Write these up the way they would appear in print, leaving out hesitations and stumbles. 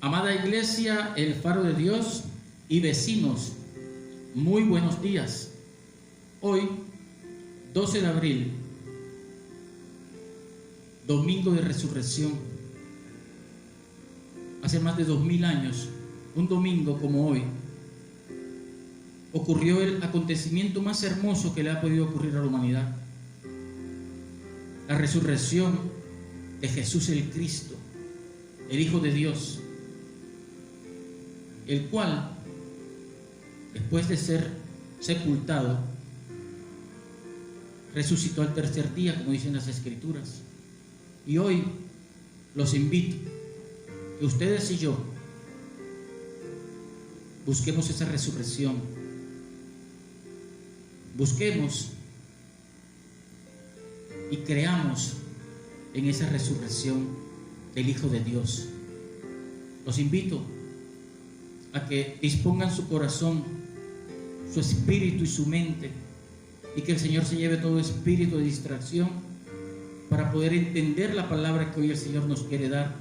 Amada Iglesia, el Faro de Dios y vecinos, muy buenos días. Hoy, 12 de abril, Domingo de Resurrección. Hace más de 2000 años, un domingo como hoy, ocurrió el acontecimiento más hermoso que le ha podido ocurrir a la humanidad. La resurrección de Jesús el Cristo, el Hijo de Dios, el cual, después de ser sepultado, resucitó al tercer día, como dicen las Escrituras. Y hoy los invito que ustedes y yo busquemos esa resurrección, busquemos y creamos en esa resurrección del Hijo de Dios. Los invito a que dispongan su corazón, su espíritu y su mente, y que el Señor se lleve todo espíritu de distracción para poder entender la palabra que hoy el Señor nos quiere dar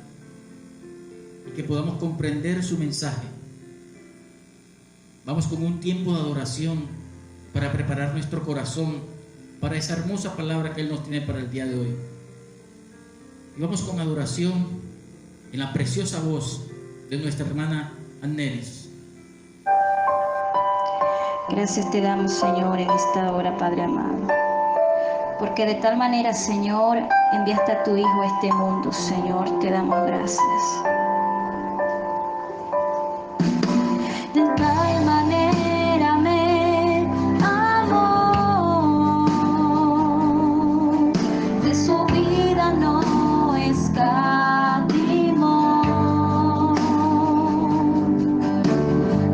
y que podamos comprender su mensaje. Vamos con un tiempo de adoración para preparar nuestro corazón para esa hermosa palabra que Él nos tiene para el día de hoy. Y vamos con adoración en la preciosa voz de nuestra hermana Annelis. Gracias te damos, Señor, en esta hora, Padre amado, porque de tal manera, Señor, enviaste a tu Hijo a este mundo. Señor, te damos gracias. De tal manera me amó, de su vida no escatimó,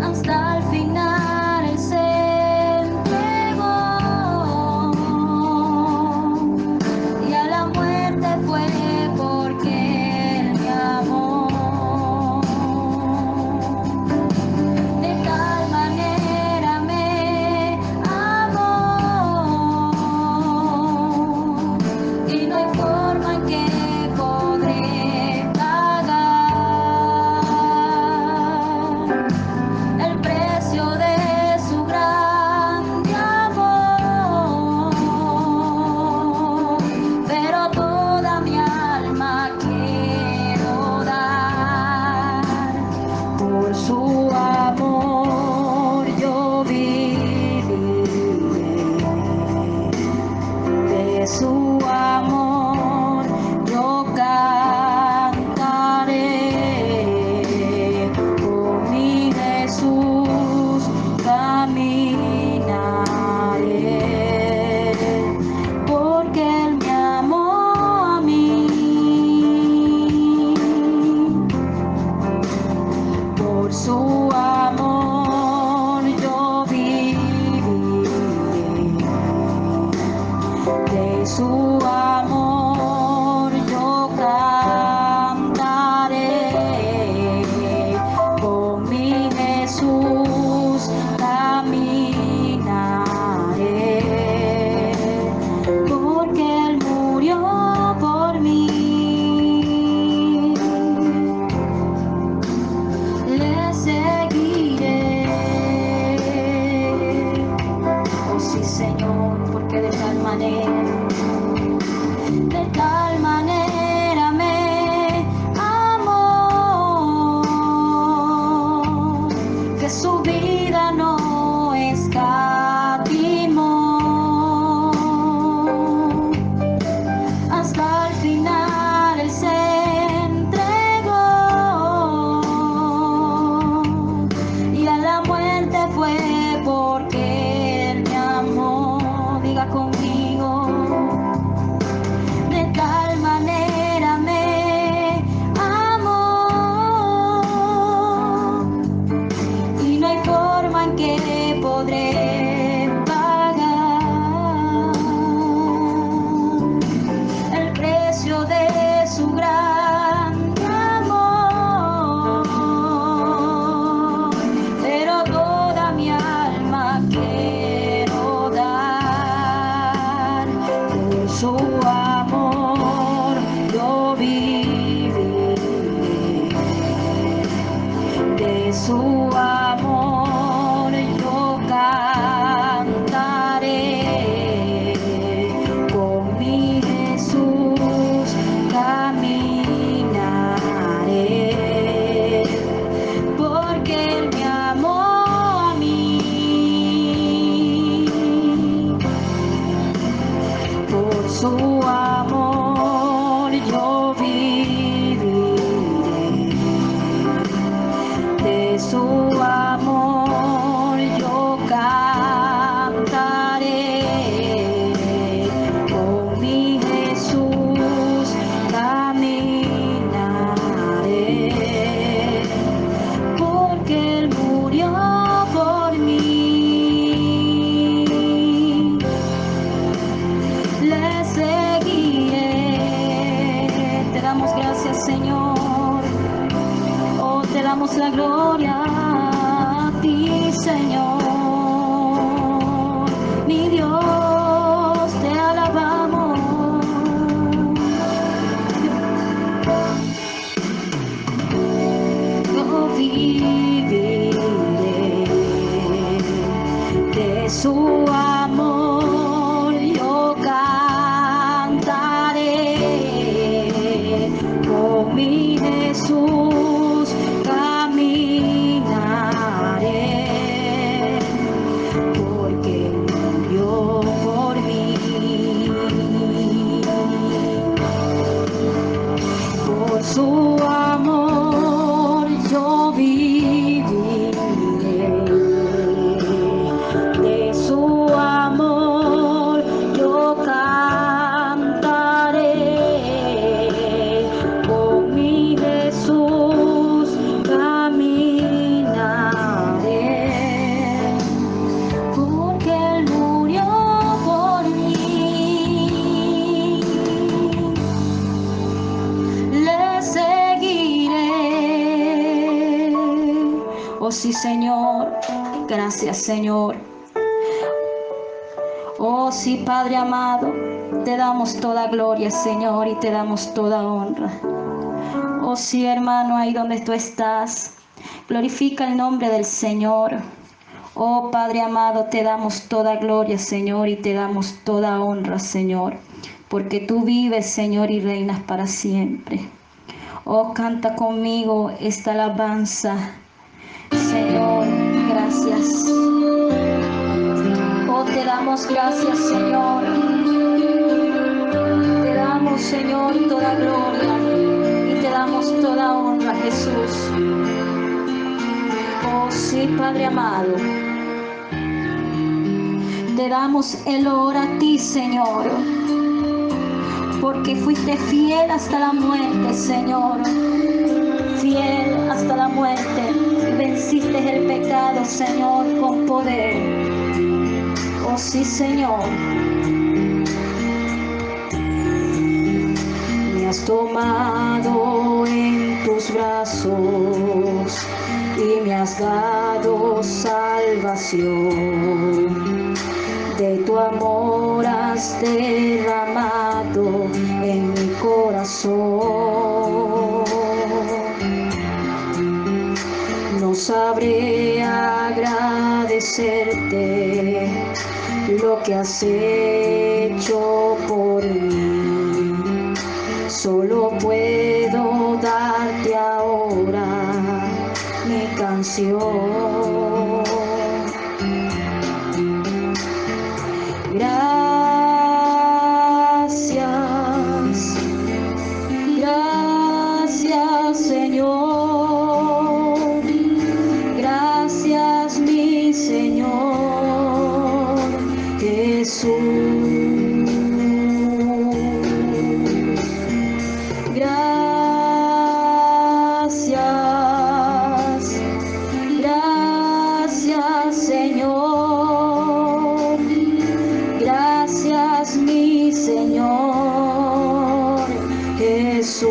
hasta el final Él se entregó, y a la muerte fue porque Él me amó. De tal manera me amó, y no hay forma en que podré pagar el precio de su grande amor, pero toda mi alma quiero dar. Por su amor yo viviré, de su amor yo cantaré, con mi Jesús caminaré, porque Él me amó a mí. Por su amor yo viviré, de su amor yo cantaré, con mi Jesús caminaré, porque Él murió por mí. Le seguiré, oh sí, Señor, porque de tal manera me amó, que su vida no escatimó, hasta el final Él se entregó, y a la muerte fue porque Él me amó. Diga conmigo, de tal manera me amó, y no hay forma en que podré pagar el precio de su grande amor, pero toda mi alma quiero dar. Por su amor yo viviré, viviré de su amor, yo cantaré, con mi Jesús caminaré, porque Él murió por mí. Le seguiré. Te damos gracias, Señor. Oh, te damos la gloria a ti, Señor. Mi Dios, te alabamos. Yo viviré de su amor, yo cantaré, con mi Jesús caminaré, porque murió por mí. Por su amor yo viviré, de su amor yo cantaré, con mi Jesús caminaré, porque Él murió por mí. Le seguiré. Oh sí, Señor, gracias, Señor. Oh sí, Padre amado, te damos toda gloria, Señor, y te damos toda honra. Oh sí, hermano, ahí donde tú estás, glorifica el nombre del Señor. Oh Padre amado, te damos toda gloria, Señor, y te damos toda honra, Señor, porque tú vives, Señor, y reinas para siempre. Oh, canta conmigo esta alabanza. Señor, gracias. Oh, te damos gracias, Señor. Te damos, Señor, toda gloria y te damos toda honra, Jesús. Oh, sí, Padre amado. Te damos el honor a ti, Señor, porque fuiste fiel hasta la muerte, Señor. Fiel hasta la muerte. Venciste el pecado, Señor, con poder. Oh sí, Señor. Me has tomado en tus brazos y me has dado salvación. De tu amor has derramado en mi corazón. No sabré agradecerte lo que has hecho por mí. Solo puedo darte ahora mi canción. Gracias, gracias, Señor. Gracias, mi Señor Jesús. Gracias, gracias, Señor. Gracias, mi Señor Jesús.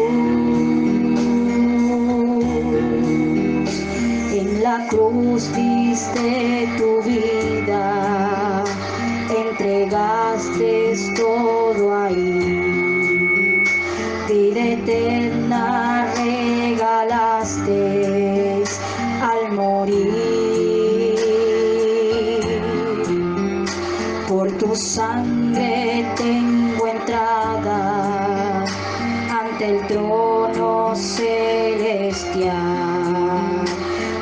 En la cruz diste tu vida, entregaste todo ahí. Vida eterna regalaste al morir. Por tu sangre tengo entrada ante el trono celestial.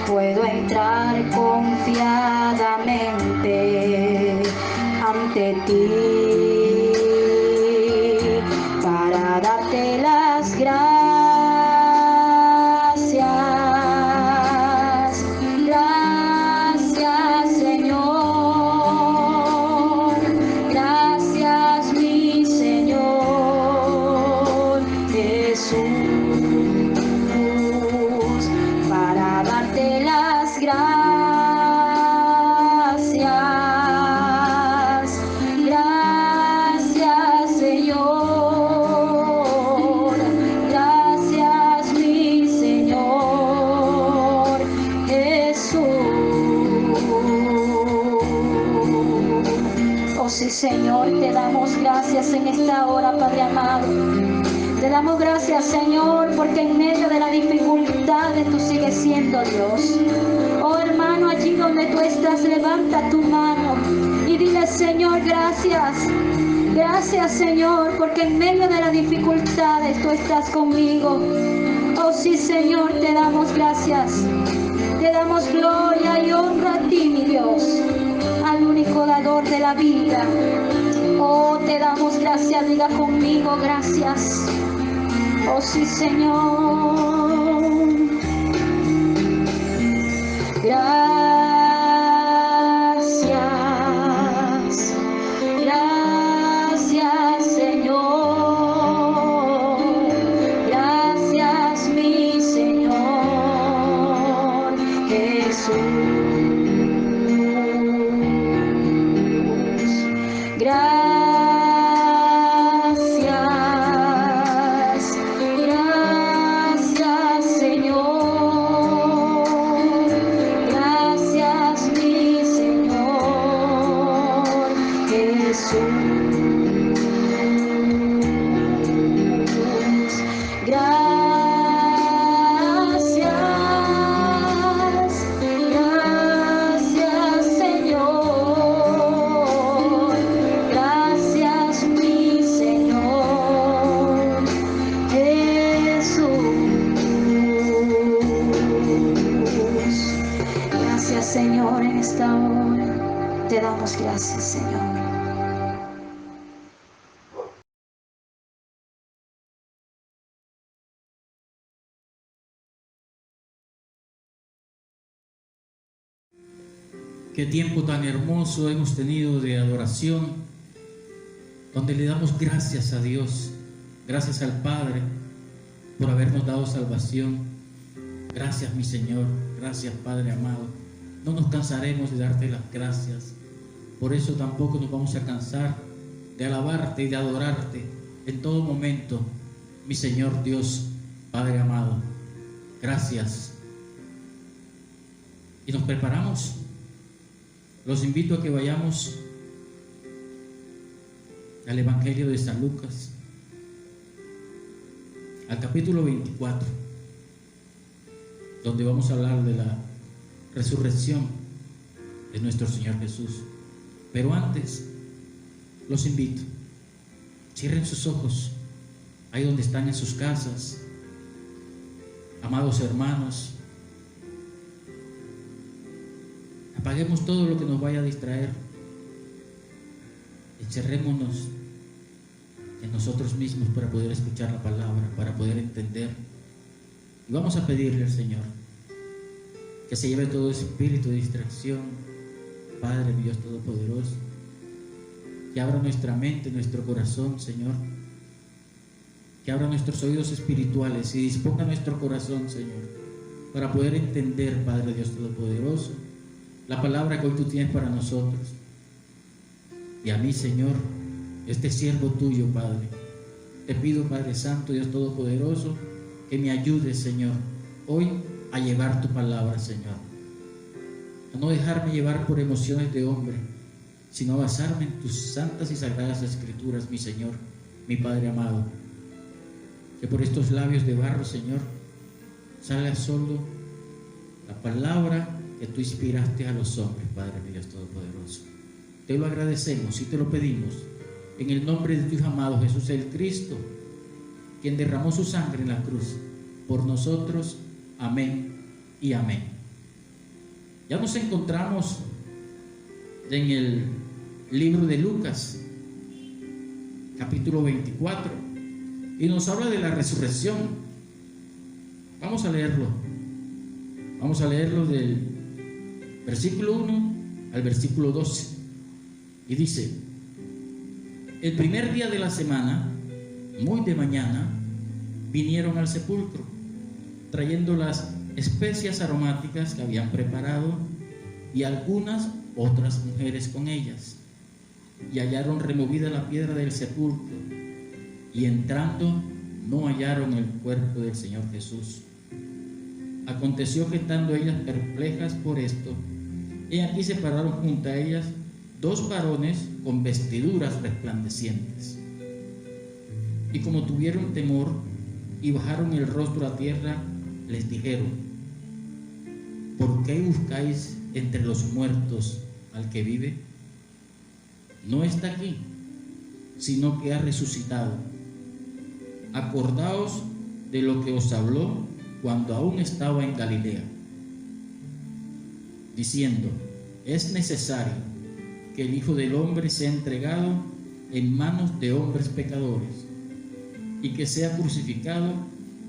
Puedo entrar confiadamente ante ti para darte las gracias. Jesús, para darte las gracias. Gracias, Señor. Gracias, mi Señor Jesús. Oh sí, Señor, te damos gracias en esta hora, Padre amado. Te damos gracias, Señor, porque en medio de la dificultad tú sigues siendo Dios. Oh hermano, allí donde tú estás, levanta tu mano y dile: Señor, gracias. Gracias, Señor, porque en medio de las dificultades tú estás conmigo. Oh sí, Señor, te damos gracias. Te damos gloria y honra a ti, mi Dios, al único dador de la vida. Oh, te damos gracias, diga conmigo: gracias. Oh sí, Señor. Gracias. Gracias, Señor. Gracias, mi Señor Jesús. Gracias. Señor, en esta hora te damos gracias, Señor. Qué tiempo tan hermoso hemos tenido de adoración, donde le damos gracias a Dios, gracias al Padre por habernos dado salvación. Gracias, mi Señor, gracias, Padre amado. No nos cansaremos de darte las gracias. Por eso tampoco nos vamos a cansar de alabarte y de adorarte en todo momento, mi Señor Dios, Padre amado. Gracias. Y nos preparamos. Los invito a que vayamos al Evangelio de San Lucas, al capítulo 24, donde vamos a hablar de la resurrección de nuestro Señor Jesús. Pero antes, los invito, cierren sus ojos ahí donde están en sus casas, amados hermanos. Apaguemos todo lo que nos vaya a distraer. Encerrémonos en nosotros mismos para poder escuchar la palabra, para poder entender. Y vamos a pedirle al Señor que se lleve todo ese espíritu de distracción. Padre, Dios Todopoderoso, que abra nuestra mente, nuestro corazón, Señor, que abra nuestros oídos espirituales y disponga nuestro corazón, Señor, para poder entender, Padre Dios Todopoderoso, la palabra que hoy tú tienes para nosotros. Y a mí, Señor, este siervo tuyo, Padre, te pido, Padre Santo, Dios Todopoderoso, que me ayudes, Señor, hoy a llevar tu palabra, Señor, a no dejarme llevar por emociones de hombre, sino a basarme en tus santas y sagradas escrituras, mi Señor, mi Padre amado. Que por estos labios de barro, Señor, salga solo la palabra que tú inspiraste a los hombres, Padre mi Dios Todopoderoso. Te lo agradecemos y te lo pedimos en el nombre de tu Hijo amado Jesús el Cristo, quien derramó su sangre en la cruz por nosotros. Amén y amén. Ya nos encontramos en el libro de Lucas, capítulo 24, y nos habla de la resurrección. Vamos a leerlo. Vamos a leerlo del versículo 1 al versículo 12. Y dice: el primer día de la semana, muy de mañana, vinieron al sepulcro, trayendo las especias aromáticas que habían preparado y algunas otras mujeres con ellas. Y hallaron removida la piedra del sepulcro, y entrando no hallaron el cuerpo del Señor Jesús. Aconteció que estando ellas perplejas por esto, he aquí se pararon junto a ellas dos varones con vestiduras resplandecientes. Y como tuvieron temor y bajaron el rostro a tierra, les dijeron: ¿por qué buscáis entre los muertos al que vive? No está aquí, sino que ha resucitado. Acordaos de lo que os habló cuando aún estaba en Galilea, diciendo: es necesario que el Hijo del Hombre sea entregado en manos de hombres pecadores, y que sea crucificado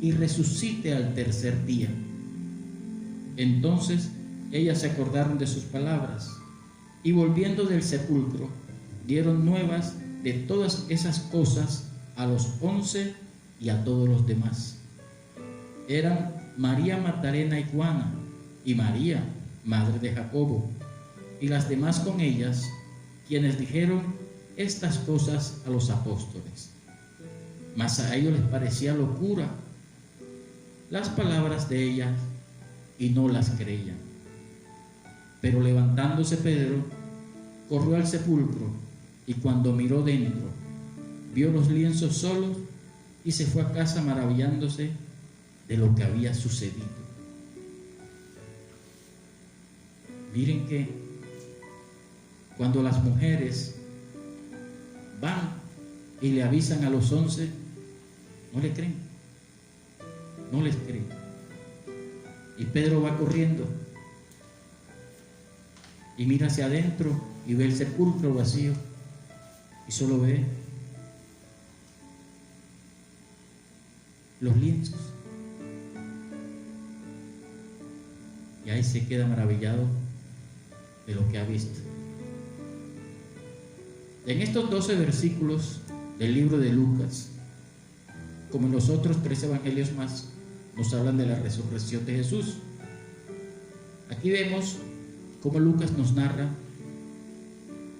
y resucite al tercer día. Entonces ellas se acordaron de sus palabras, y volviendo del sepulcro, dieron nuevas de todas esas cosas a los 11 y a todos los demás. Eran María Magdalena y Juana, y María, madre de Jacobo, y las demás con ellas, quienes dijeron estas cosas a los apóstoles. Mas a ellos les parecía locura las palabras de ellas, y no las creían. Pero levantándose Pedro, corrió al sepulcro, y cuando miró dentro, vio los lienzos solos, y se fue a casa maravillándose de lo que había sucedido. Miren que cuando las mujeres van y le avisan a los 11, no le creen, no les creen. Y Pedro va corriendo y mira hacia adentro y ve el sepulcro vacío, y solo ve los lienzos. Y ahí se queda maravillado de lo que ha visto. En estos 12 versículos del libro de Lucas, como en los otros 3 evangelios más, nos hablan de la resurrección de Jesús. Aquí vemos cómo Lucas nos narra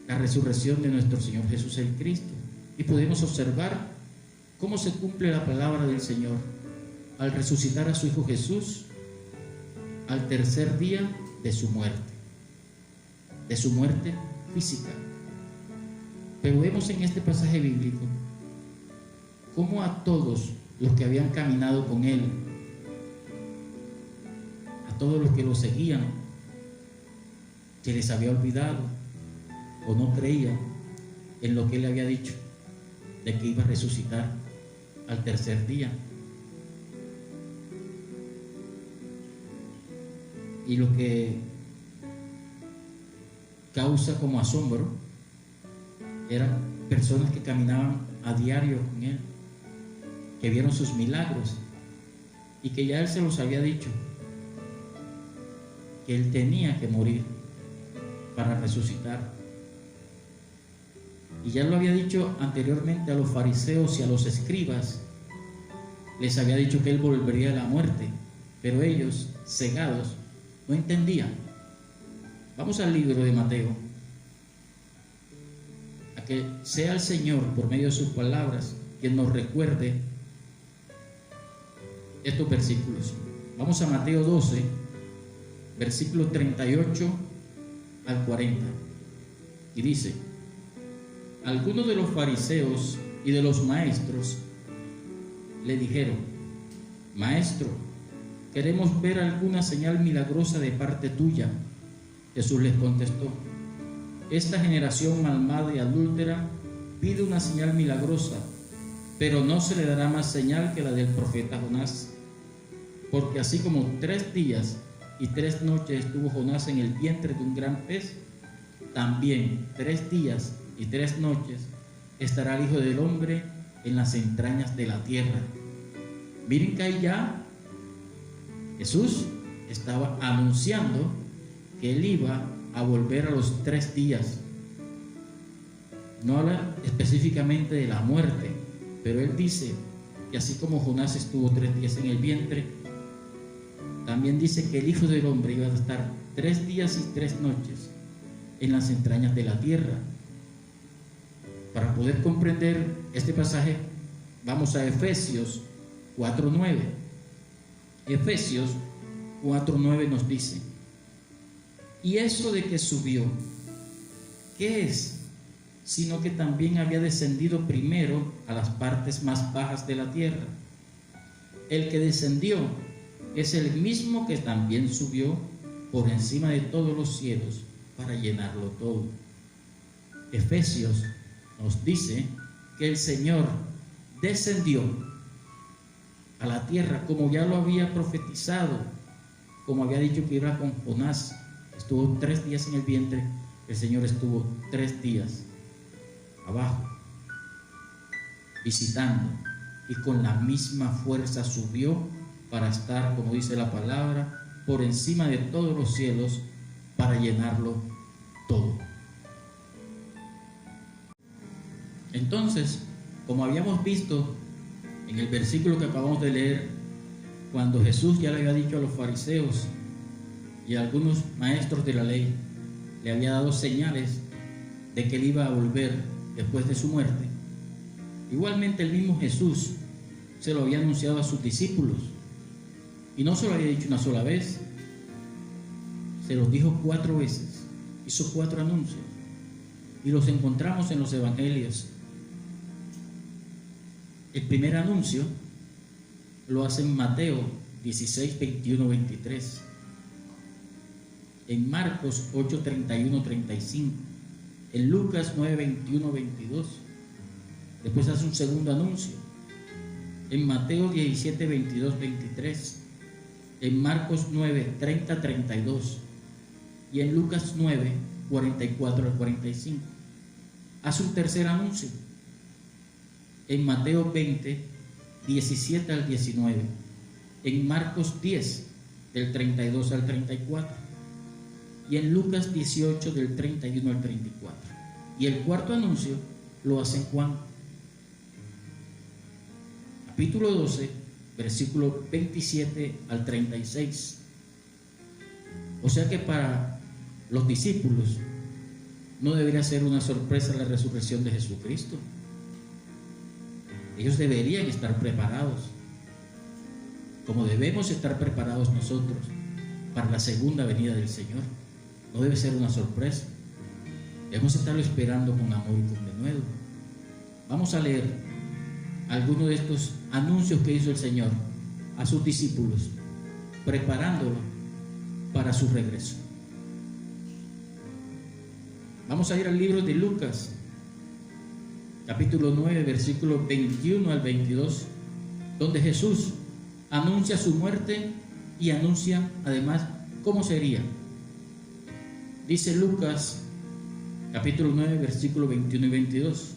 la resurrección de nuestro Señor Jesús el Cristo, y podemos observar cómo se cumple la palabra del Señor al resucitar a su Hijo Jesús al tercer día de su muerte física. Pero vemos en este pasaje bíblico cómo a todos los que habían caminado con Él, a todos los que lo seguían, se les había olvidado o no creían en lo que Él había dicho, de que iba a resucitar al tercer día. Y lo que causa como asombro eran personas que caminaban a diario con Él, que vieron sus milagros y que ya Él se los había dicho, que Él tenía que morir para resucitar. Y ya lo había dicho anteriormente a los fariseos y a los escribas, les había dicho que Él volvería a la muerte, pero ellos, cegados, no entendían. Vamos al libro de Mateo, a que sea el Señor por medio de sus palabras quien nos recuerde estos versículos. Vamos a Mateo 12, versículos 38 al 40, y dice: algunos de los fariseos y de los maestros le dijeron: Maestro, queremos ver alguna señal milagrosa de parte tuya. Jesús les contestó: esta generación malvada y adúltera pide una señal milagrosa, pero no se le dará más señal que la del profeta Jonás. Porque así como 3 días y 3 noches estuvo Jonás en el vientre de un gran pez, también 3 días y 3 noches estará el Hijo del Hombre en las entrañas de la tierra. Miren que ahí ya Jesús estaba anunciando que Él iba a volver a los 3 días. No habla específicamente de la muerte, pero Él dice Y así como Jonás estuvo 3 días en el vientre, también dice que el Hijo del Hombre iba a estar 3 días y 3 noches en las entrañas de la tierra. Para poder comprender este pasaje, vamos a Efesios 4:9. Efesios 4:9 nos dice: y eso de que subió, ¿qué es? Sino que también había descendido primero a las partes más bajas de la tierra. El que descendió es el mismo que también subió por encima de todos los cielos para llenarlo todo. Efesios nos dice que el Señor descendió a la tierra como ya lo había profetizado, como había dicho que iba con Jonás. Estuvo 3 días en el vientre, el Señor estuvo 3 días abajo, visitando, y con la misma fuerza subió para estar, como dice la palabra, por encima de todos los cielos para llenarlo todo. Entonces, como habíamos visto en el versículo que acabamos de leer, cuando Jesús ya le había dicho a los fariseos y a algunos maestros de la ley, le había dado señales de que él iba a volver después de su muerte, igualmente el mismo Jesús se lo había anunciado a sus discípulos, y no se lo había dicho una sola vez, se los dijo 4 veces, hizo 4 anuncios, y los encontramos en los evangelios. El primer anuncio lo hace en Mateo 16, 21, 23, en Marcos 8, 31, 35, en Lucas 9, 21, 22. Después hace un segundo anuncio en Mateo 17, 22, 23, en Marcos 9, 30, 32 y en Lucas 9, 44 al 45. Hace un tercer anuncio en Mateo 20, 17 al 19, en Marcos 10, del 32 al 34, y en Lucas 18, del 31 al 34. Y el cuarto anuncio lo hace en Juan, capítulo 12, versículo 27 al 36. O sea que para los discípulos no debería ser una sorpresa la resurrección de Jesucristo. Ellos deberían estar preparados, como debemos estar preparados nosotros para la segunda venida del Señor. No debe ser una sorpresa. Debemos estarlo esperando con amor y con denuedo. Vamos a leer algunos de estos anuncios que hizo el Señor a sus discípulos, preparándolo para su regreso. Vamos a ir al libro de Lucas, capítulo 9, versículos 21 al 22, donde Jesús anuncia su muerte y anuncia además cómo sería. Dice Lucas, capítulo 9, versículos 21 y 22.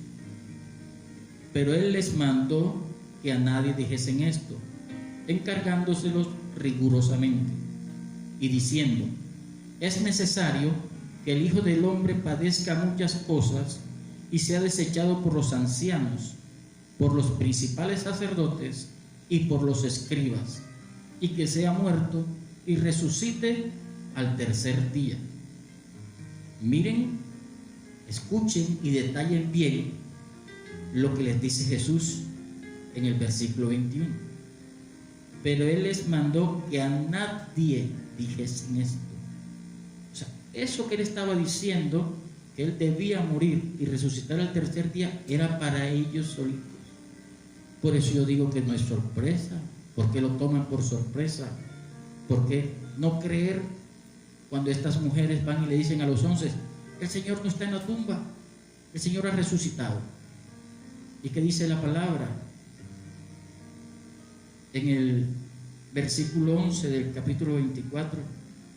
Pero él les mandó que a nadie dijesen esto, encargándoselos rigurosamente y diciendo: es necesario que el Hijo del Hombre padezca muchas cosas y sea desechado por los ancianos, por los principales sacerdotes y por los escribas, y que sea muerto y resucite al tercer día. Miren, escuchen y detallen bien lo que les dice Jesús en el versículo 21. Pero él les mandó que a nadie dijesen esto. O sea, eso que él estaba diciendo, que él debía morir y resucitar al tercer día, era para ellos solitos. Por eso yo digo que no es sorpresa. ¿Por qué lo toman por sorpresa? ¿Por qué no creer cuando estas mujeres van y le dicen a los 11: el Señor no está en la tumba, el Señor ha resucitado? ¿Y qué dice la palabra? En el versículo 11 del capítulo 24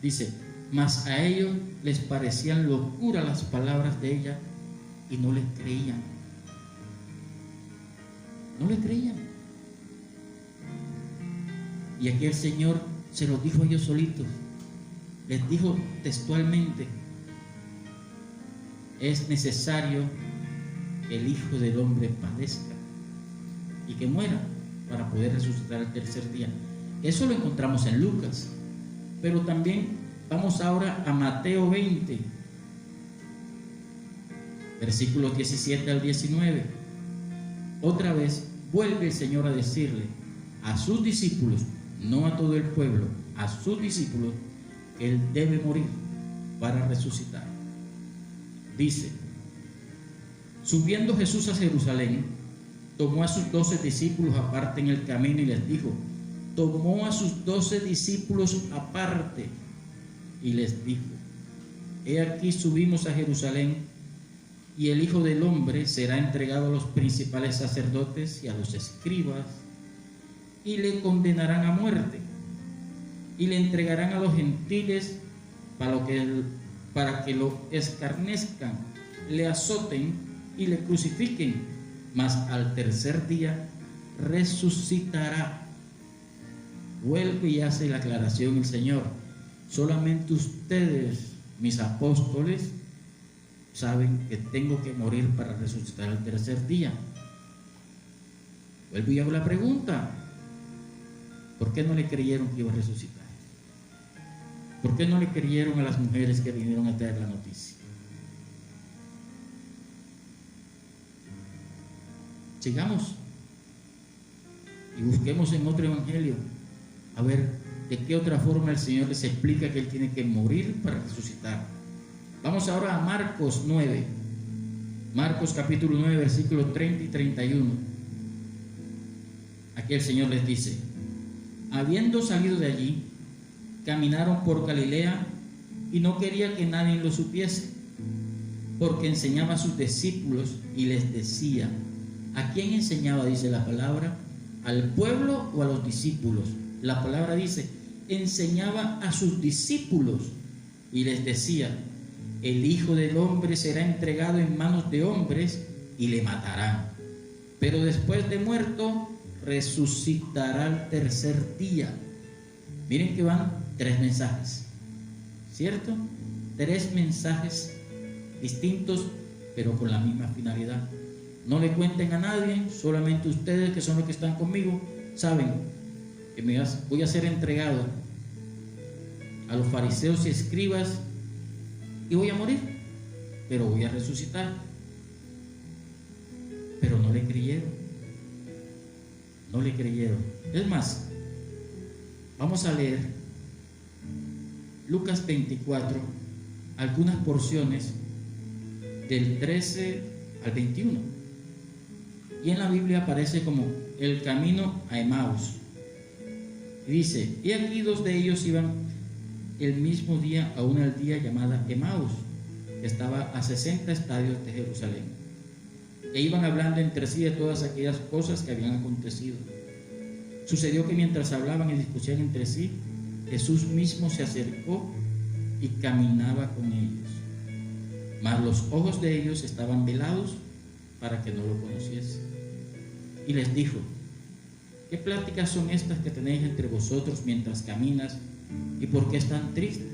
dice: mas a ellos les parecían locura las palabras de ella y no les creían. No les creían. Y aquí el Señor se los dijo a ellos solitos. Les dijo textualmente: es necesario que el Hijo del Hombre padezca y que muera para poder resucitar el tercer día. Eso lo encontramos en Lucas, pero también vamos ahora a Mateo 20, versículos 17 al 19. Otra vez vuelve el Señor a decirle a sus discípulos, no a todo el pueblo, a sus discípulos, que Él debe morir para resucitar. Dice: subiendo Jesús a Jerusalén, tomó a sus 12 discípulos aparte en el camino y les dijo, tomó a sus 12 discípulos aparte y les dijo, he aquí subimos a Jerusalén, y el Hijo del Hombre será entregado a los principales sacerdotes y a los escribas, y le condenarán a muerte, y le entregarán a los gentiles para que lo escarnezcan, le azoten y le crucifiquen, mas al tercer día resucitará. Vuelve y hace la aclaración el Señor: solamente ustedes, mis apóstoles, saben que tengo que morir para resucitar el tercer día. Vuelvo y hago la pregunta: ¿por qué no le creyeron que iba a resucitar? ¿Por qué no le creyeron a las mujeres que vinieron a traer la noticia? Sigamos y busquemos en otro evangelio a ver de qué otra forma el Señor les explica que Él tiene que morir para resucitar. Vamos ahora a Marcos 9, Marcos capítulo 9, versículos 30 y 31. Aquí el Señor les dice: habiendo salido de allí, caminaron por Galilea, y no quería que nadie lo supiese, porque enseñaba a sus discípulos y les decía. ¿A quién enseñaba? Dice la palabra. ¿Al pueblo o a los discípulos? La palabra dice, enseñaba a sus discípulos y les decía, el Hijo del Hombre será entregado en manos de hombres y le matarán, pero después de muerto resucitará al tercer día. Miren que van 3 mensajes, ¿cierto? 3 mensajes distintos, pero con la misma finalidad. No le cuenten a nadie, solamente ustedes, que son los que están conmigo, saben que voy a ser entregado a los fariseos y escribas y voy a morir, pero voy a resucitar. Pero no le creyeron. No le creyeron. Es más, vamos a leer Lucas 24, algunas porciones del 13 al 21. Y en la Biblia aparece como el camino a Emaús. Y dice, y aquí 2 de ellos iban el mismo día a una aldea llamada Emaús, que estaba a 60 estadios de Jerusalén. E iban hablando entre sí de todas aquellas cosas que habían acontecido. Sucedió que mientras hablaban y discutían entre sí, Jesús mismo se acercó y caminaba con ellos. Mas los ojos de ellos estaban velados para que no lo conociesen. Y les dijo, ¿qué pláticas son estas que tenéis entre vosotros mientras caminas? ¿Y por qué están tristes?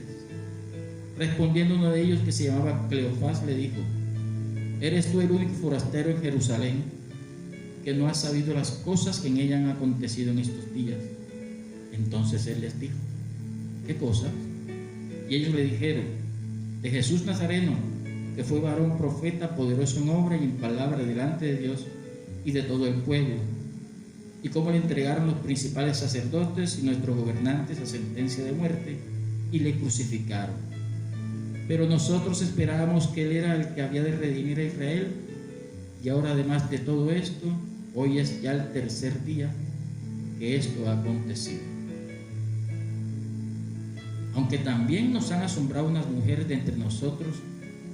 Respondiendo uno de ellos, que se llamaba Cleofás, le dijo, ¿eres tú el único forastero en Jerusalén que no has sabido las cosas que en ella han acontecido en estos días? Entonces él les dijo, ¿qué cosas? Y ellos le dijeron, de Jesús Nazareno, que fue varón profeta, poderoso en obra y en palabra delante de Dios y de todo el pueblo, y cómo le entregaron los principales sacerdotes y nuestros gobernantes a sentencia de muerte y le crucificaron. Pero nosotros esperábamos que Él era el que había de redimir a Israel, y ahora además de todo esto, hoy es ya el tercer día que esto ha acontecido. Aunque también nos han asombrado unas mujeres de entre nosotros,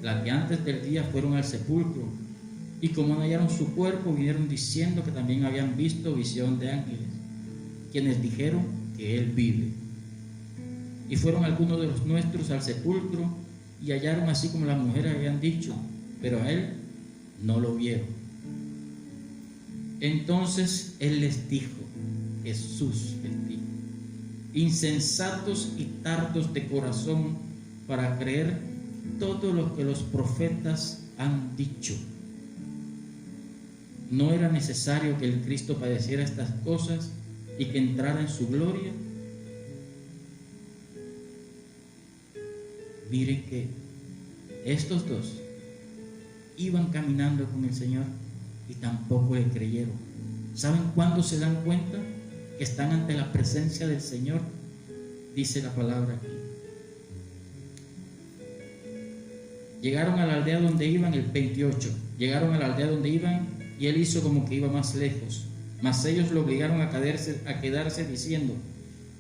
las que antes del día fueron al sepulcro, y como no hallaron su cuerpo, vinieron diciendo que también habían visto visión de ángeles, quienes dijeron que Él vive. Y fueron algunos de los nuestros al sepulcro, y hallaron así como las mujeres habían dicho, pero a Él no lo vieron. Entonces Él les dijo, Jesús les dijo, insensatos y tardos de corazón para creer todo lo que los profetas han dicho. ¿no era necesario que el Cristo padeciera estas cosas y que entrara en su gloria? Miren que estos dos iban caminando con el Señor y tampoco le creyeron. ¿Saben cuándo se dan cuenta que están ante la presencia del Señor? Dice la palabra aquí. Llegaron a la aldea donde iban, el 28. Llegaron a la aldea donde iban y él hizo como que iba más lejos. Mas ellos lo obligaron a quedarse diciendo: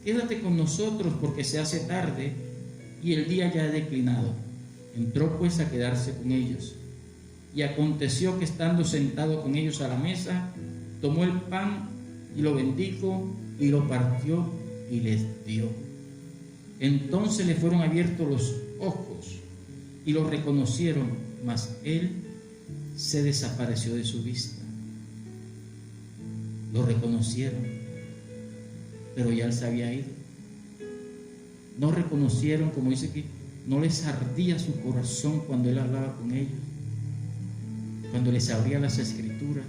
quédate con nosotros porque se hace tarde y el día ya ha declinado. Entró pues a quedarse con ellos. Y aconteció que estando sentado con ellos a la mesa, tomó el pan y lo bendijo y lo partió y les dio. Entonces le fueron abiertos los ojos y lo reconocieron, mas él se desapareció de su vista. Lo reconocieron, pero ya él se había ido. No reconocieron, como dice aquí, no les ardía su corazón cuando él hablaba con ellos, cuando les abría las escrituras.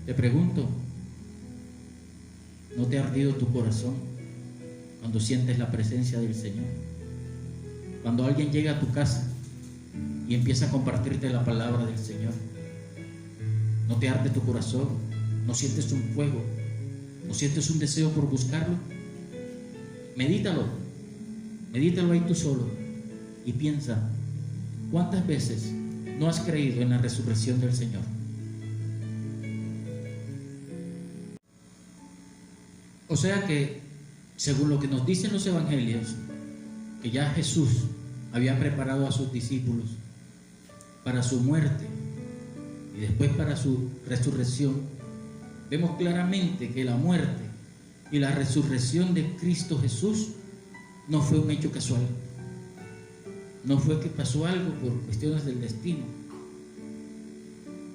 Te pregunto, ¿no te ha ardido tu corazón cuando sientes la presencia del Señor? Cuando alguien llega a tu casa y empieza a compartirte la palabra del Señor, ¿no te arde tu corazón? ¿No sientes un fuego? ¿No sientes un deseo por buscarlo? Medítalo ahí tú solo y piensa, ¿cuántas veces no has creído en la resurrección del Señor? O sea que, según lo que nos dicen los evangelios, que ya Jesús había preparado a sus discípulos para su muerte y después para su resurrección, vemos claramente que la muerte y la resurrección de Cristo Jesús no fue un hecho casual. No fue que pasó algo por cuestiones del destino.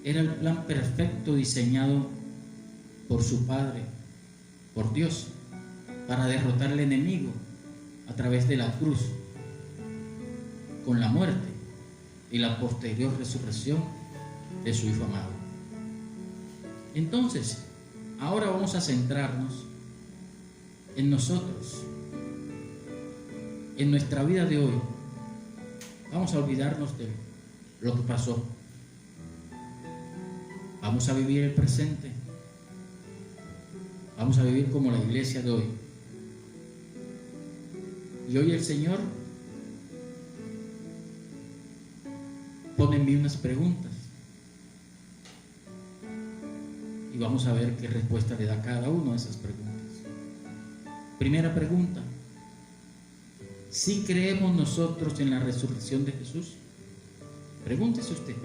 Era el plan perfecto diseñado por su Padre, por Dios, para derrotar al enemigo a través de la cruz, con la muerte y la posterior resurrección de su Hijo amado. Entonces, ahora vamos a centrarnos en nosotros, en nuestra vida de hoy. Vamos a olvidarnos de lo que pasó. Vamos a vivir el presente. Vamos a vivir como la iglesia de hoy. Y hoy el Señor pone en mí unas preguntas. Y vamos a ver qué respuesta le da cada uno a esas preguntas. Primera pregunta: ¿sí creemos nosotros en la resurrección de Jesús? Pregúntese usted: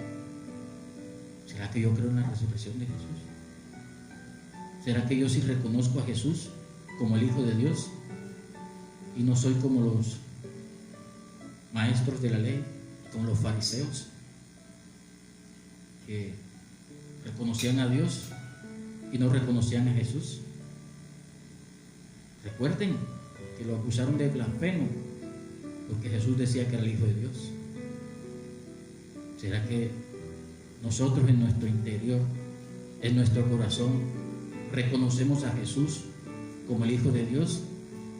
¿será que yo creo en la resurrección de Jesús? ¿Será que yo sí reconozco a Jesús como el Hijo de Dios y no soy como los maestros de la ley, como los fariseos, que reconocían a Dios y no reconocían a Jesús? Recuerden que lo acusaron de blasfemo porque Jesús decía que era el Hijo de Dios. ¿Será que nosotros en nuestro interior, en nuestro corazón, reconocemos a Jesús como el Hijo de Dios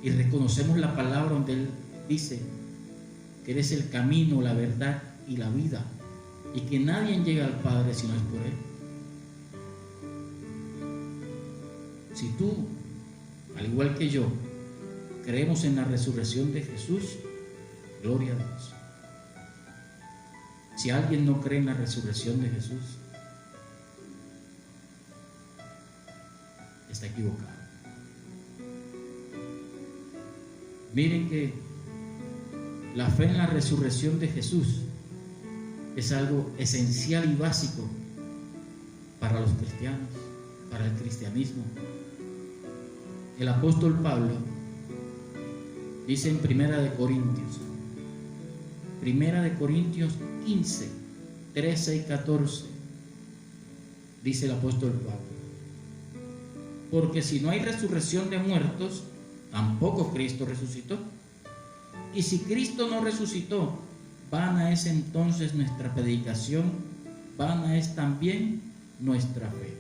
y reconocemos la palabra donde Él dice que eres el camino, la verdad y la vida, y que nadie llega al Padre si no es por Él? Si tú, al igual que yo, creemos en la resurrección de Jesús, gloria a Dios. Si alguien no cree en la resurrección de Jesús, está equivocado. Miren que la fe en la resurrección de Jesús es algo esencial y básico para los cristianos, para el cristianismo. El apóstol Pablo dice en Primera de Corintios 15, 13 y 14, dice el apóstol Pablo: porque si no hay resurrección de muertos, tampoco Cristo resucitó. Y si Cristo no resucitó, vana es entonces nuestra predicación, vana es también nuestra fe.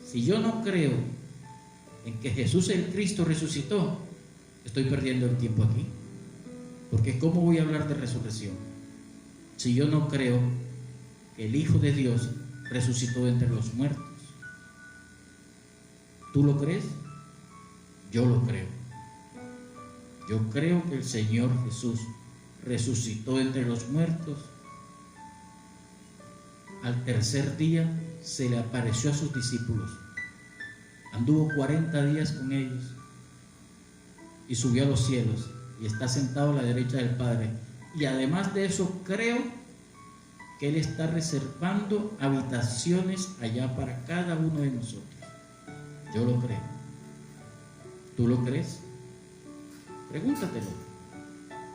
Si yo no creo en que Jesús el Cristo resucitó, estoy perdiendo el tiempo aquí. Porque ¿cómo voy a hablar de resurrección si yo no creo que el Hijo de Dios resucitó de entre los muertos? ¿Tú lo crees? Yo lo creo. Yo creo que el Señor Jesús resucitó de entre los muertos. Al tercer día se le apareció a sus discípulos. Anduvo 40 días con ellos y subió a los cielos y está sentado a la derecha del Padre. Y además de eso, creo que Él está reservando habitaciones allá para cada uno de nosotros. Yo lo creo. ¿Tú lo crees? Pregúntatelo.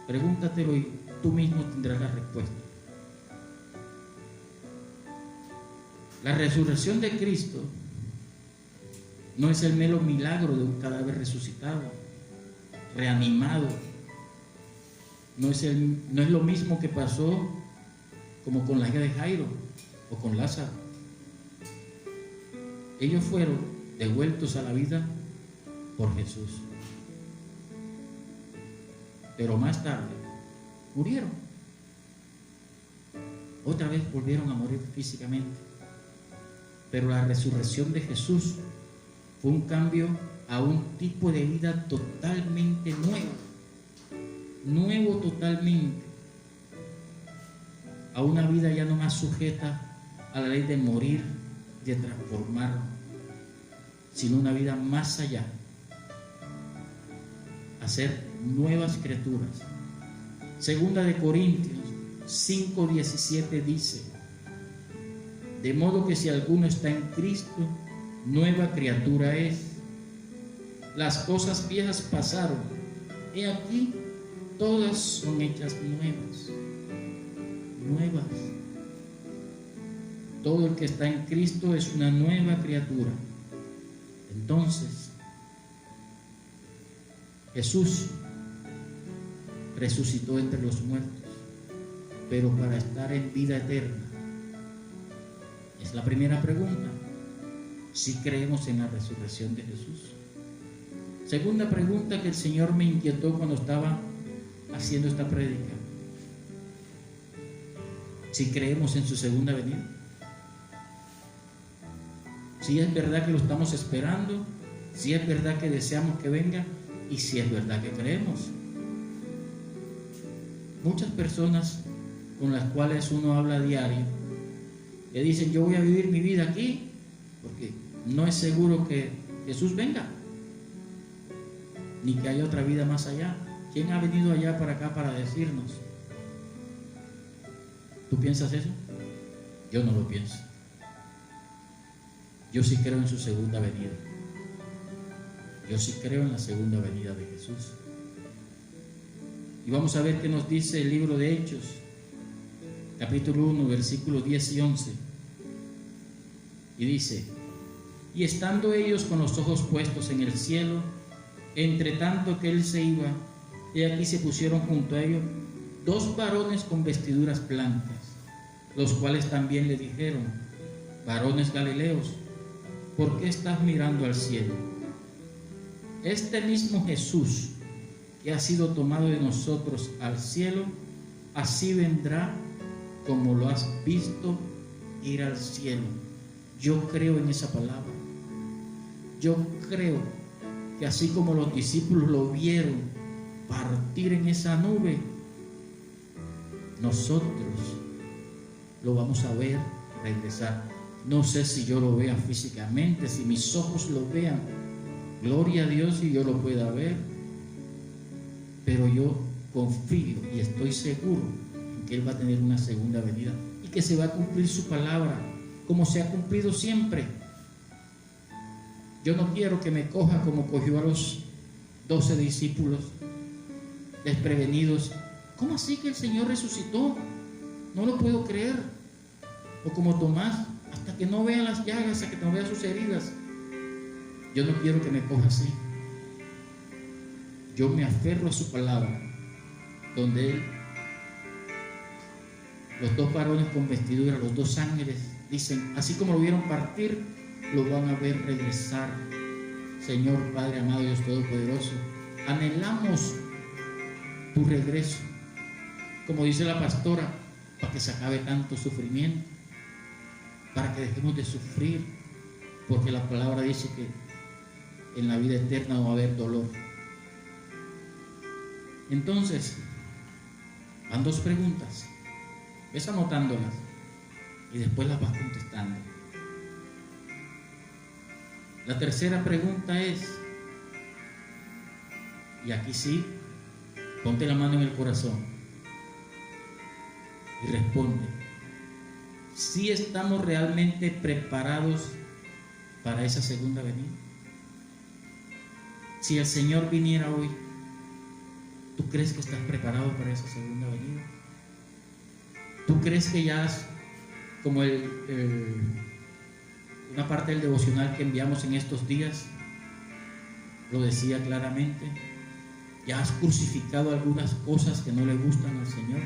Pregúntatelo y tú mismo tendrás la respuesta. La resurrección de Cristo no es el mero milagro de un cadáver resucitado, reanimado. No es lo mismo que pasó como con la hija de Jairo o con Lázaro. Ellos fueron devueltos a la vida por Jesús, pero más tarde murieron. Otra vez volvieron a morir físicamente. Pero la resurrección de Jesús fue un cambio a un tipo de vida totalmente nuevo totalmente, a una vida ya no más sujeta a la ley de morir, de transformar, sino una vida más allá, a ser nuevas criaturas. Segunda de Corintios 5:17 dice: de modo que si alguno está en Cristo, nueva criatura es. Las cosas viejas pasaron, he aquí, todas son hechas nuevas. Todo el que está en Cristo es una nueva criatura. Entonces, Jesús resucitó entre los muertos, pero para estar en vida eterna. Es la primera pregunta, si creemos en la resurrección de Jesús. Segunda pregunta que el Señor me inquietó cuando estaba haciendo esta prédica: si creemos en su segunda venida. Si es verdad que lo estamos esperando, si es verdad que deseamos que venga y si es verdad que creemos. Muchas personas con las cuales uno habla a diario le dicen: yo voy a vivir mi vida aquí porque no es seguro que Jesús venga, ni que haya otra vida más allá. ¿Quién ha venido allá para acá para decirnos? ¿Tú piensas eso? Yo no lo pienso. Yo sí creo en su segunda venida. Yo sí creo en la segunda venida de Jesús. Y vamos a ver qué nos dice el libro de Hechos, capítulo 1, versículos 10 y 11. Y dice: y estando ellos con los ojos puestos en el cielo, entre tanto que él se iba, he aquí se pusieron junto a ellos 2 varones con vestiduras blancas, los cuales también le dijeron: varones galileos, ¿por qué estás mirando al cielo? Este mismo Jesús que ha sido tomado de nosotros al cielo, así vendrá como lo has visto ir al cielo. Yo creo en esa palabra. Yo creo que así como los discípulos lo vieron partir en esa nube, nosotros lo vamos a ver regresar. No sé si yo lo vea físicamente, si mis ojos lo vean, gloria a Dios si yo lo pueda ver, pero yo confío y estoy seguro en que Él va a tener una segunda venida y que se va a cumplir su palabra como se ha cumplido siempre. Yo no quiero que me coja como cogió a los 12 discípulos desprevenidos. ¿Cómo así que el Señor resucitó? No lo puedo creer. O como Tomás: hasta que no vea las llagas, hasta que no vea sus heridas. Yo no quiero que me coja así. Yo me aferro a su palabra, donde Él los dos varones con vestidura, los dos ángeles, dicen, así como lo vieron partir, lo van a ver regresar. Señor Padre amado, Dios Todopoderoso, anhelamos tu regreso, como dice la pastora, para que se acabe tanto sufrimiento, para que dejemos de sufrir, porque la palabra dice que en la vida eterna no va a haber dolor. Entonces, van dos preguntas, ves anotándolas y después las vas contestando. La tercera pregunta es, y aquí sí, ponte la mano en el corazón y responde, ¿sí estamos realmente preparados para esa segunda venida? Si el Señor viniera hoy, ¿tú crees que estás preparado para esa segunda venida? ¿Tú crees que ya has, como una parte del devocional que enviamos en estos días lo decía claramente, ya has crucificado algunas cosas que no le gustan al Señor,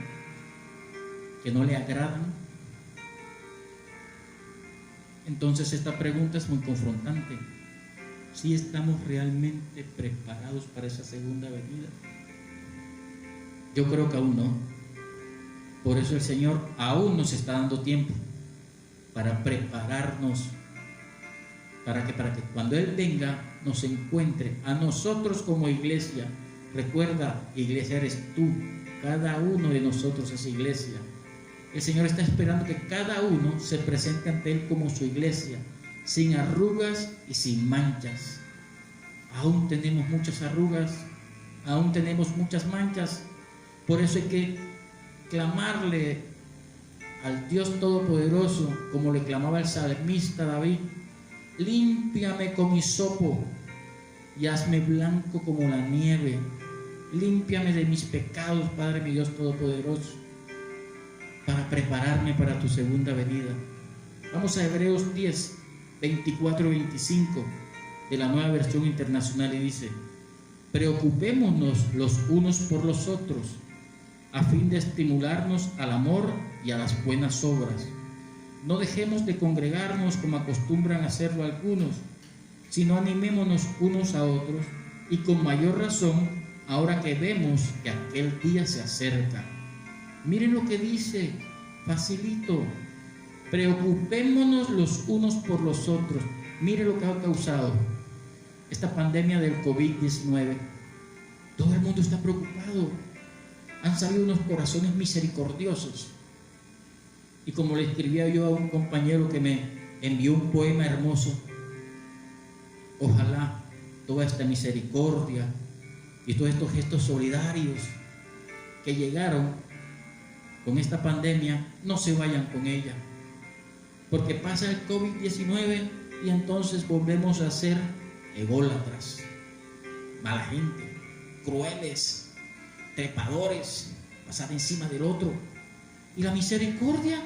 que no le agradan? Entonces esta pregunta es muy confrontante. ¿Sí estamos realmente preparados para esa segunda venida? Yo creo que aún no. Por eso el Señor aún nos está dando tiempo para prepararnos, para que cuando Él venga nos encuentre a nosotros como iglesia. Recuerda, iglesia eres tú, cada uno de nosotros es iglesia. El Señor está esperando que cada uno se presente ante Él como su iglesia, sin arrugas y sin manchas. Aún tenemos muchas arrugas, aún tenemos muchas manchas. Por eso hay que clamarle al Dios Todopoderoso, como le clamaba el salmista David: límpiame con hisopo y hazme blanco como la nieve. Límpiame de mis pecados, Padre mi Dios Todopoderoso, para prepararme para tu segunda venida. Vamos a Hebreos 10, 24 y 25 de la Nueva Versión Internacional, y dice: preocupémonos los unos por los otros, a fin de estimularnos al amor y a las buenas obras. No dejemos de congregarnos como acostumbran hacerlo algunos, sino animémonos unos a otros, y con mayor razón ahora que vemos que aquel día se acerca. Miren lo que dice, facilito: preocupémonos los unos por los otros. Miren lo que ha causado esta pandemia del COVID-19. Todo el mundo está preocupado. Han salido unos corazones misericordiosos. Y como le escribía yo a un compañero que me envió un poema hermoso, ojalá toda esta misericordia y todos estos gestos solidarios que llegaron con esta pandemia no se vayan con ella, porque pasa el COVID-19 y entonces volvemos a ser ególatras, mala gente, crueles, trepadores, pasar encima del otro. Y la misericordia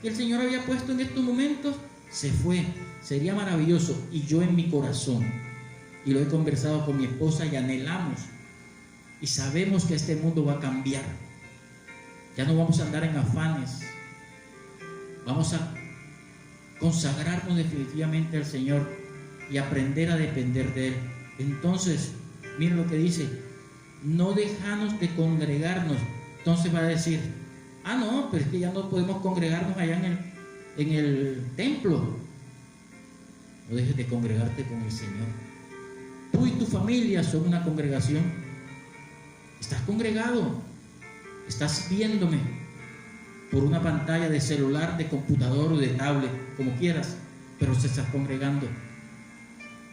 que el Señor había puesto en estos momentos se fue. Sería maravilloso, y yo en mi corazón, y lo he conversado con mi esposa, y anhelamos y sabemos que este mundo va a cambiar. Ya no vamos a andar en afanes, vamos a consagrarnos definitivamente al Señor y aprender a depender de Él. Entonces, miren lo que dice: no dejanos de congregarnos. Entonces va a decir: ah, no, pero es que ya no podemos congregarnos allá en el templo. No dejes de congregarte con el Señor. Tú y tu familia son una congregación. Estás congregado, estás viéndome por una pantalla de celular, de computador o de tablet, como quieras, pero se estás congregando.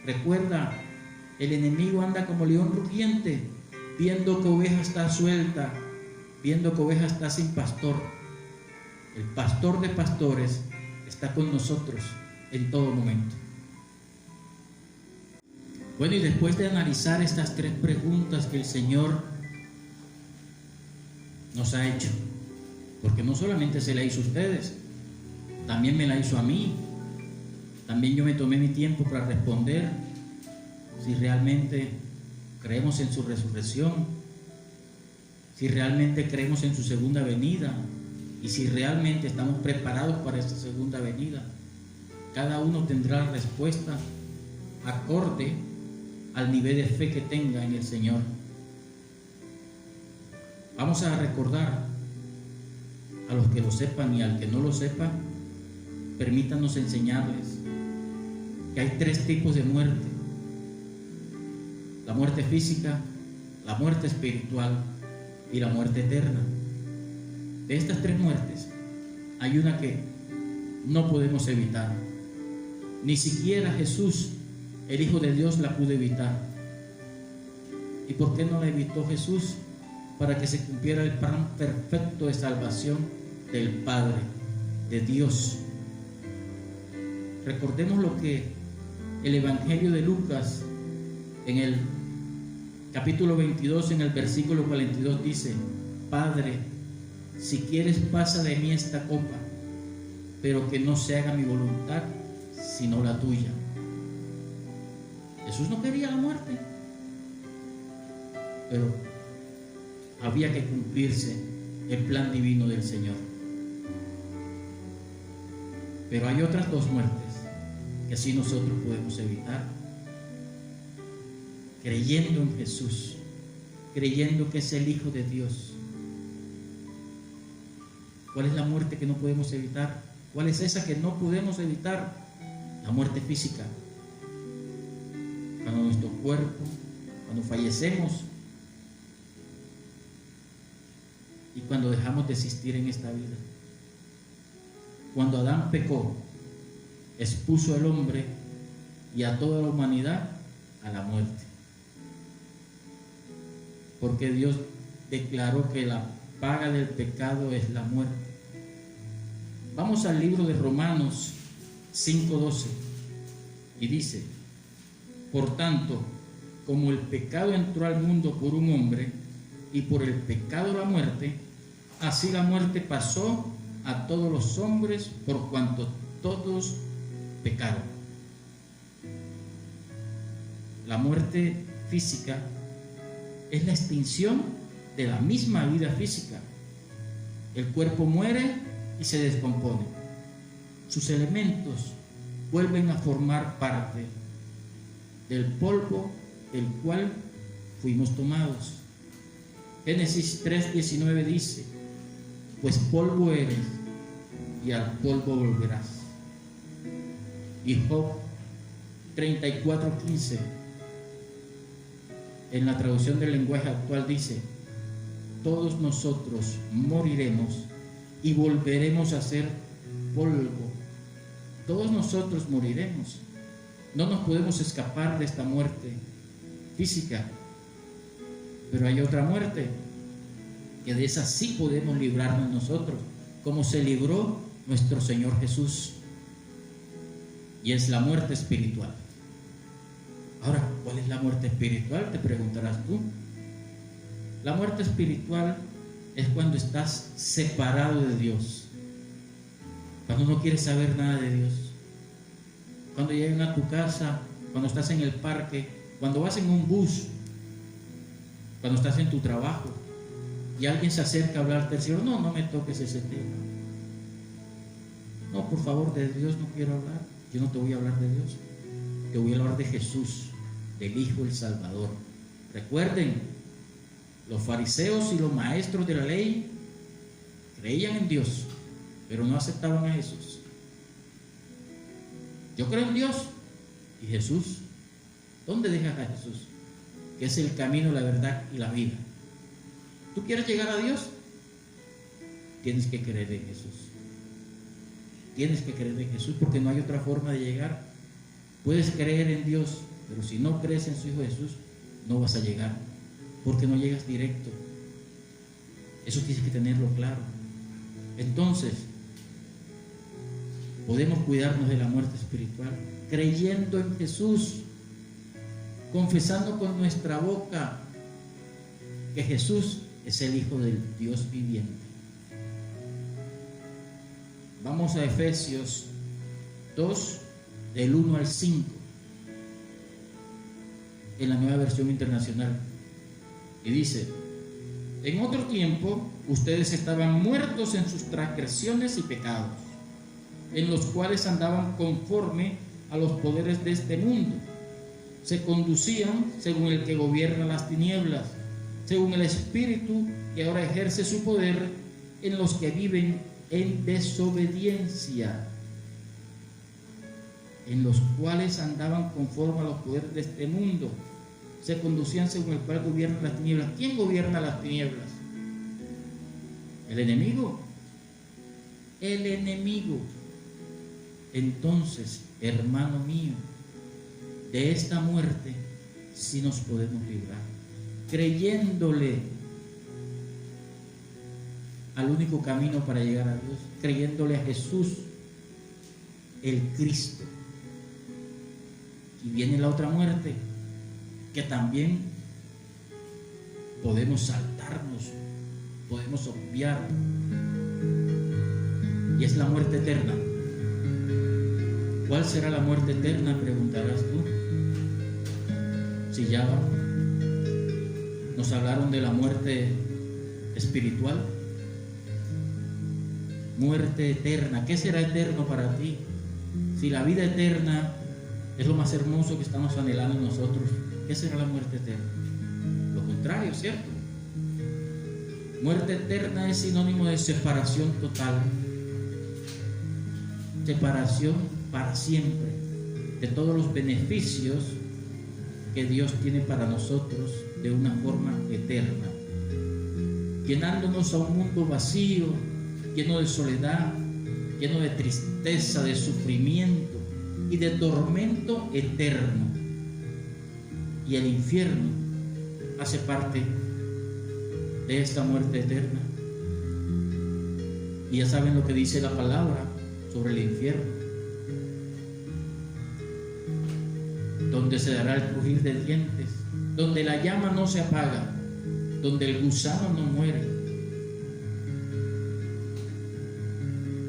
Recuerda, el enemigo anda como león rugiente, viendo que oveja está suelta, viendo que oveja está sin pastor. El pastor de pastores está con nosotros en todo momento. Bueno, y después de analizar estas tres preguntas que el Señor nos ha hecho, porque no solamente se la hizo a ustedes, también me la hizo a mí. También yo me tomé mi tiempo para responder si realmente creemos en su resurrección, si realmente creemos en su segunda venida, y si realmente estamos preparados para esta segunda venida. Cada uno tendrá respuesta acorde al nivel de fe que tenga en el Señor. Vamos a recordar a los que lo sepan y al que no lo sepa, permítanos enseñarles que hay 3 tipos de muerte: la muerte física, la muerte espiritual y la muerte eterna. De estas 3 muertes hay una que no podemos evitar. Ni siquiera Jesús, el Hijo de Dios, la pudo evitar. ¿Y por qué no la evitó Jesús? Para que se cumpliera el plan perfecto de salvación del Padre, de Dios. Recordemos lo que el Evangelio de Lucas en el capítulo 22, en el versículo 42 dice: Padre, si quieres pasa de mí esta copa, pero que no se haga mi voluntad sino la tuya. Jesús no quería la muerte, pero había que cumplirse el plan divino del Señor. Pero hay otras 2 muertes que así nosotros podemos evitar, creyendo en Jesús, creyendo que es el Hijo de Dios. ¿Cuál es la muerte que no podemos evitar? ¿Cuál es esa que no podemos evitar? La muerte física. Cuando nuestro cuerpo, cuando fallecemos y cuando dejamos de existir en esta vida. Cuando Adán pecó, expuso al hombre y a toda la humanidad a la muerte. Porque Dios declaró que la paga del pecado es la muerte. Vamos al libro de Romanos 5:12 y dice: por tanto, como el pecado entró al mundo por un hombre y por el pecado la muerte, así la muerte pasó a todos los hombres por cuanto todos pecaron. La muerte física es la extinción de la misma vida física. El cuerpo muere y se descompone. Sus elementos vuelven a formar parte del polvo del cual fuimos tomados. Génesis 3:19 dice: pues polvo eres y al polvo volverás. Y Job 34:15 en la traducción del lenguaje actual dice: todos nosotros moriremos y volveremos a ser polvo. Todos nosotros moriremos. No nos podemos escapar de esta muerte física, pero hay otra muerte que de esa sí podemos librarnos nosotros, como se libró nuestro Señor Jesús, y es la muerte espiritual. Ahora, ¿cuál es la muerte espiritual? Te preguntarás tú. La muerte espiritual es cuando estás separado de Dios, cuando no quieres saber nada de Dios, cuando llegan a tu casa, cuando estás en el parque, cuando vas en un bus, cuando estás en tu trabajo y alguien se acerca a hablarte del cielo. No me toques ese tema. No, por favor, de Dios no quiero hablar. Yo no te voy a hablar de Dios, te voy a hablar de Jesús, del Hijo, el Salvador. Recuerden, los fariseos y los maestros de la ley creían en Dios, pero no aceptaban a Jesús. Yo creo en Dios. ¿Y Jesús? ¿Dónde dejas a Jesús? Que es el camino, la verdad y la vida. ¿Tú quieres llegar a Dios? Tienes que creer en Jesús. Tienes que creer en Jesús, porque no hay otra forma de llegar. Puedes creer en Dios, pero si no crees en su Hijo Jesús, no vas a llegar, porque no llegas directo. Eso tienes que tenerlo claro. Entonces, podemos cuidarnos de la muerte espiritual creyendo en Jesús, confesando con nuestra boca que Jesús es el Hijo del Dios viviente. Vamos a Efesios 2, del 1 al 5, en la Nueva Versión Internacional, y dice: En otro tiempo, ustedes estaban muertos en sus transgresiones y pecados, en los cuales andaban conforme a los poderes de este mundo. Se conducían según el que gobierna las tinieblas, según el espíritu que ahora ejerce su poder en los que viven en desobediencia, en los cuales andaban conforme a los poderes de este mundo. Se conducían según el cual gobierna las tinieblas. ¿Quién gobierna las tinieblas? ¿El enemigo? El enemigo. Entonces, hermano mío, de esta muerte sí nos podemos librar, creyéndole al único camino para llegar a Dios, creyéndole a Jesús, el Cristo. Y viene la otra muerte, que también podemos saltarnos, podemos obviar, y es la muerte eterna. ¿Cuál será la muerte eterna?, preguntarás tú. Si ya nos hablaron de la muerte espiritual, muerte eterna. ¿Qué será eterno para ti? Si la vida eterna es lo más hermoso que estamos anhelando nosotros, ¿qué será la muerte eterna? Lo contrario, ¿cierto? Muerte eterna es sinónimo de separación total, separación para siempre de todos los beneficios que Dios tiene para nosotros de una forma eterna, llenándonos a un mundo vacío, lleno de soledad, lleno de tristeza, de sufrimiento y de tormento eterno. Y el infierno hace parte de esta muerte eterna. Y ya saben lo que dice la palabra sobre el infierno, donde se dará el crujir de dientes, donde la llama no se apaga, donde el gusano no muere.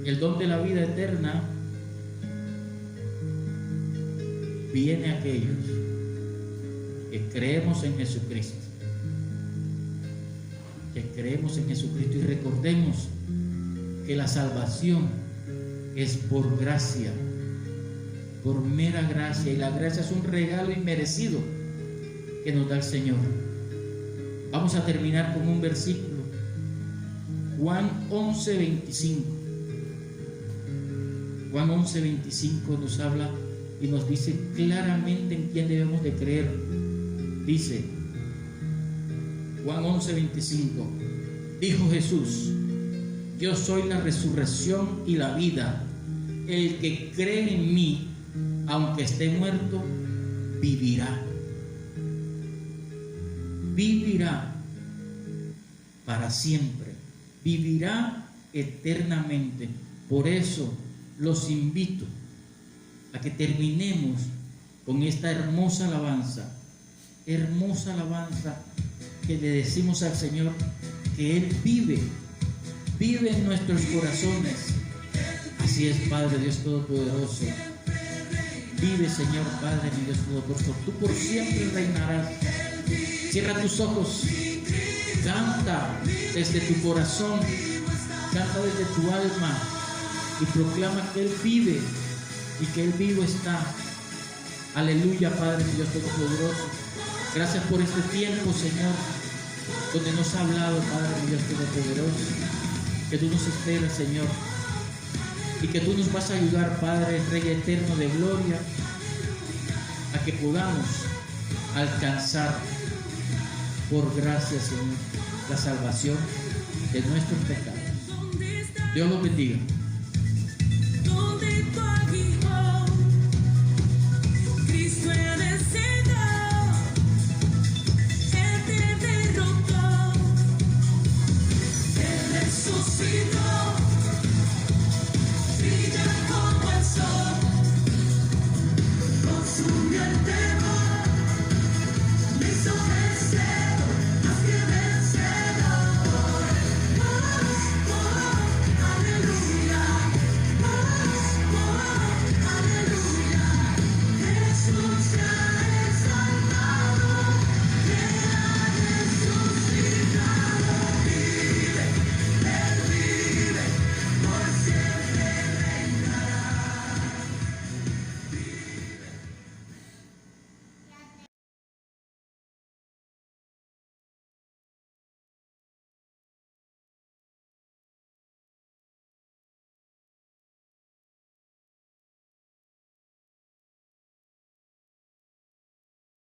El don de la vida eterna viene a aquellos que creemos en Jesucristo, y recordemos que la salvación es por gracia, por mera gracia, y la gracia es un regalo inmerecido que nos da el Señor. Vamos a terminar con un versículo, Juan 11:25. Juan 11:25 nos habla y nos dice claramente en quién debemos de creer. Dice Juan 11:25, dijo Jesús: yo soy la resurrección y la vida. El que cree en mí, aunque esté muerto, vivirá. Vivirá para siempre, vivirá eternamente. Por eso los invito a que terminemos con esta hermosa alabanza que le decimos al Señor que Él vive en nuestros corazones. Así es, Padre Dios Todopoderoso. Vive, Señor, Padre mi Dios Todopoderoso. Tú por siempre reinarás. Cierra tus ojos, canta desde tu corazón, canta desde tu alma y proclama que Él vive y que Él vivo está. Aleluya, Padre mi Dios Todopoderoso. Gracias por este tiempo, Señor, donde nos ha hablado, Padre mi Dios Todopoderoso, que tú nos esperas, Señor, y que tú nos vas a ayudar, Padre, Rey eterno de gloria, a que podamos alcanzar por gracia, Señor, la salvación de nuestros pecados. Dios los bendiga.